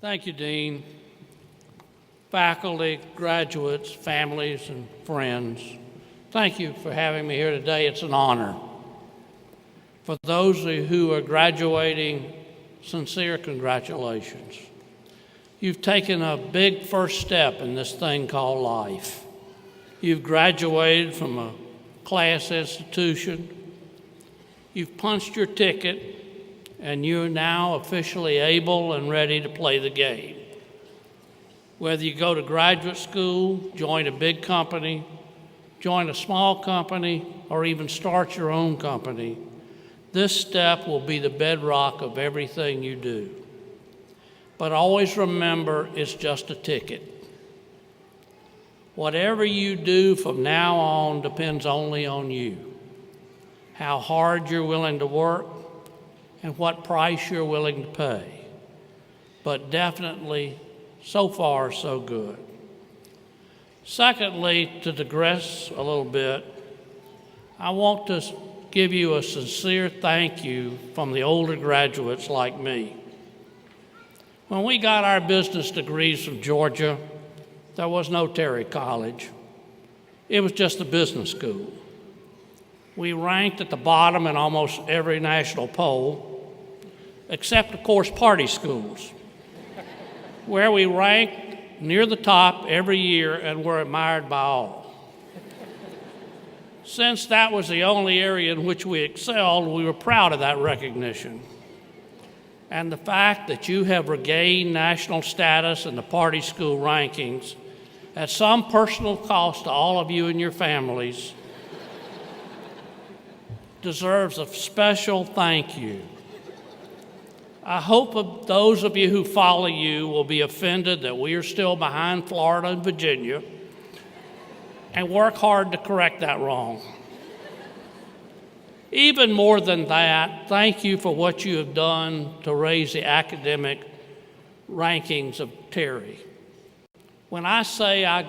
Thank you, Dean. Faculty, graduates, families, and friends, thank you for having me here today. It's an honor. For those of you who are graduating, sincere congratulations. You've taken a big first step in this thing called life. You've graduated from a class institution. You've punched your ticket, and you're now officially able and ready to play the game. Whether you go to graduate school, join a big company, join a small company, or even start your own company, this step will be the bedrock of everything you do. But always remember, it's just a ticket. Whatever you do from now on depends only on you. How hard you're willing to work and what price you're willing to pay. But definitely, so far, so good. Secondly, to digress a little bit, I want to give you a sincere thank you from the older graduates like me. When we got our business degrees from Georgia, there was no Terry College. It was just a business school. We ranked at the bottom in almost every national poll, except, of course, party schools, where we ranked near the top every year and were admired by all. Since that was the only area in which we excelled, we were proud of that recognition. And the fact that you have regained national status in the party school rankings at some personal cost to all of you and your families deserves a special thank you. I hope those of you who follow you will be offended that we are still behind Florida and Virginia and work hard to correct that wrong. Even more than that, thank you for what you have done to raise the academic rankings of Terry. When I say I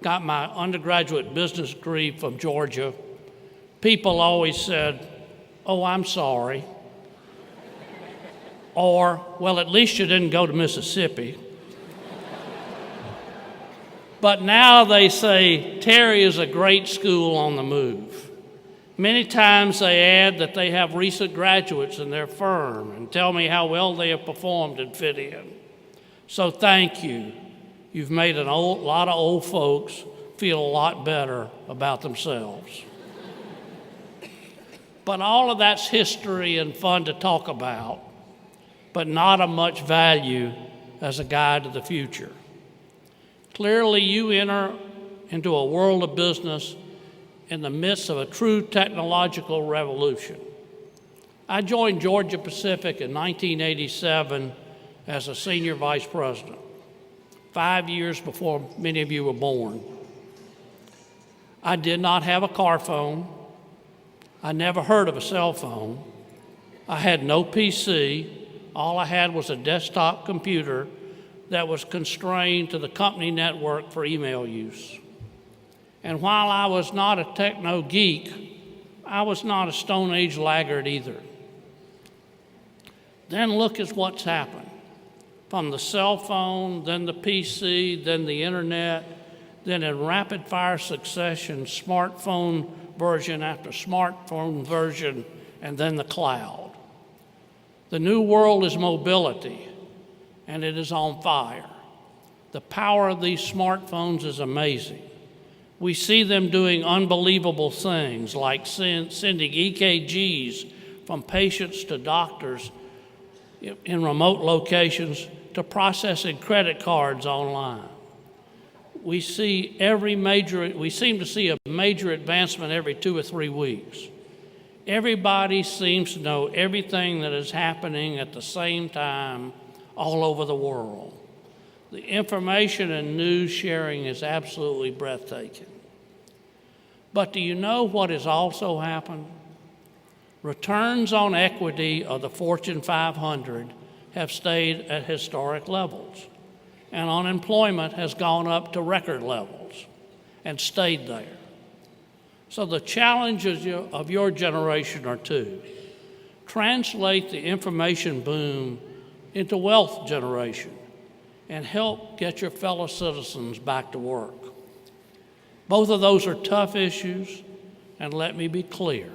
got my undergraduate business degree from Georgia, people always said, "Oh, I'm sorry." Or, "Well, at least you didn't go to Mississippi." But now they say, "Terry is a great school on the move." Many times they add that they have recent graduates in their firm and tell me how well they have performed and fit in. So thank you. You've made a lot of old folks feel a lot better about themselves. But all of that's history and fun to talk about, but not of much value as a guide to the future. Clearly, you enter into a world of business in the midst of a true technological revolution. I joined Georgia Pacific in 1987 as a senior vice president, 5 years before many of you were born. I did not have a car phone. I never heard of a cell phone. I had no PC. All I had was a desktop computer that was constrained to the company network for email use. And while I was not a techno geek, I was not a Stone Age laggard either. Then look at what's happened. From the cell phone, then the PC, then the internet, then in rapid fire succession, smartphone version after smartphone version, and then the cloud. The new world is mobility, and it is on fire. The power of these smartphones is amazing. We see them doing unbelievable things like sending EKGs from patients to doctors in remote locations to processing credit cards online. We seem to see a major advancement every 2 or 3 weeks. Everybody seems to know everything that is happening at the same time all over the world. The information and news sharing is absolutely breathtaking. But do you know what has also happened? Returns on equity of the Fortune 500 have stayed at historic levels, and unemployment has gone up to record levels and stayed there. So the challenges of your generation are two. Translate the information boom into wealth generation and help get your fellow citizens back to work. Both of those are tough issues, and let me be clear,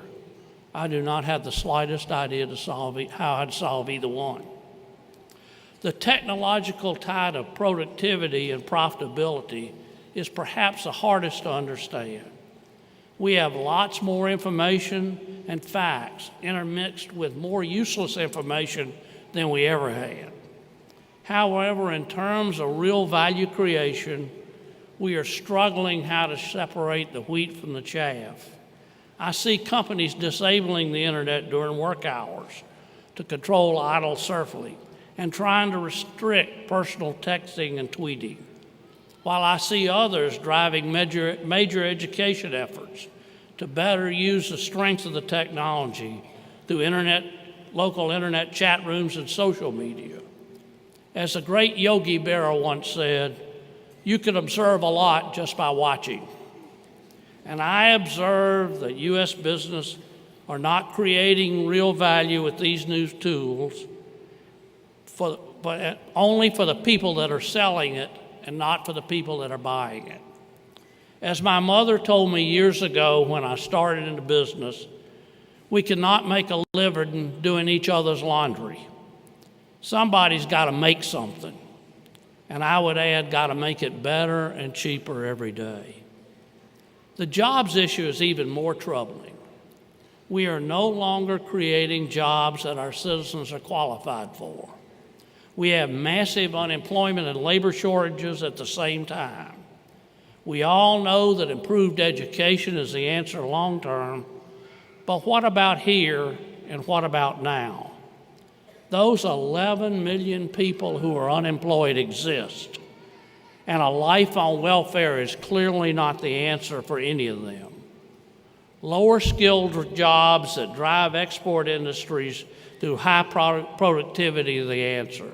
I do not have the slightest idea how I'd solve either one. The technological tide of productivity and profitability is perhaps the hardest to understand. We have lots more information and facts intermixed with more useless information than we ever had. However, in terms of real value creation, we are struggling how to separate the wheat from the chaff. I see companies disabling the internet during work hours to control idle surfing and trying to restrict personal texting and tweeting, while I see others driving major education efforts to better use the strengths of the technology through local internet chat rooms and social media. As the great Yogi Berra once said, you can observe a lot just by watching. And I observe that U.S. business are not creating real value with these new tools, but only for the people that are selling it and not for the people that are buying it. As my mother told me years ago when I started into business, we cannot make a living doing each other's laundry. Somebody's got to make something. And I would add, got to make it better and cheaper every day. The jobs issue is even more troubling. We are no longer creating jobs that our citizens are qualified for. We have massive unemployment and labor shortages at the same time. We all know that improved education is the answer long term, but what about here and what about now? Those 11 million people who are unemployed exist, and a life on welfare is clearly not the answer for any of them. Lower skilled jobs that drive export industries through high productivity is the answer.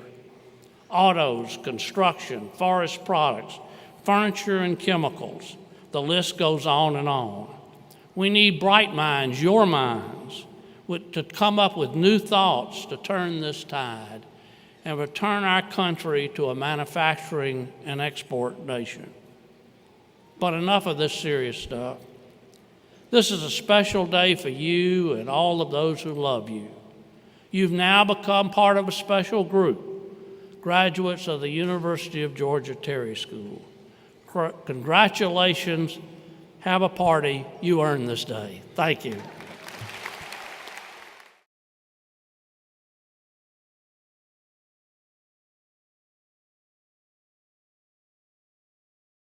Autos, construction, forest products, furniture and chemicals, the list goes on and on. We need bright minds, your minds, to come up with new thoughts to turn this tide and return our country to a manufacturing and export nation. But enough of this serious stuff. This is a special day for you and all of those who love you. You've now become part of a special group, graduates of the University of Georgia Terry School. Congratulations, have a party, you earned this day. Thank you.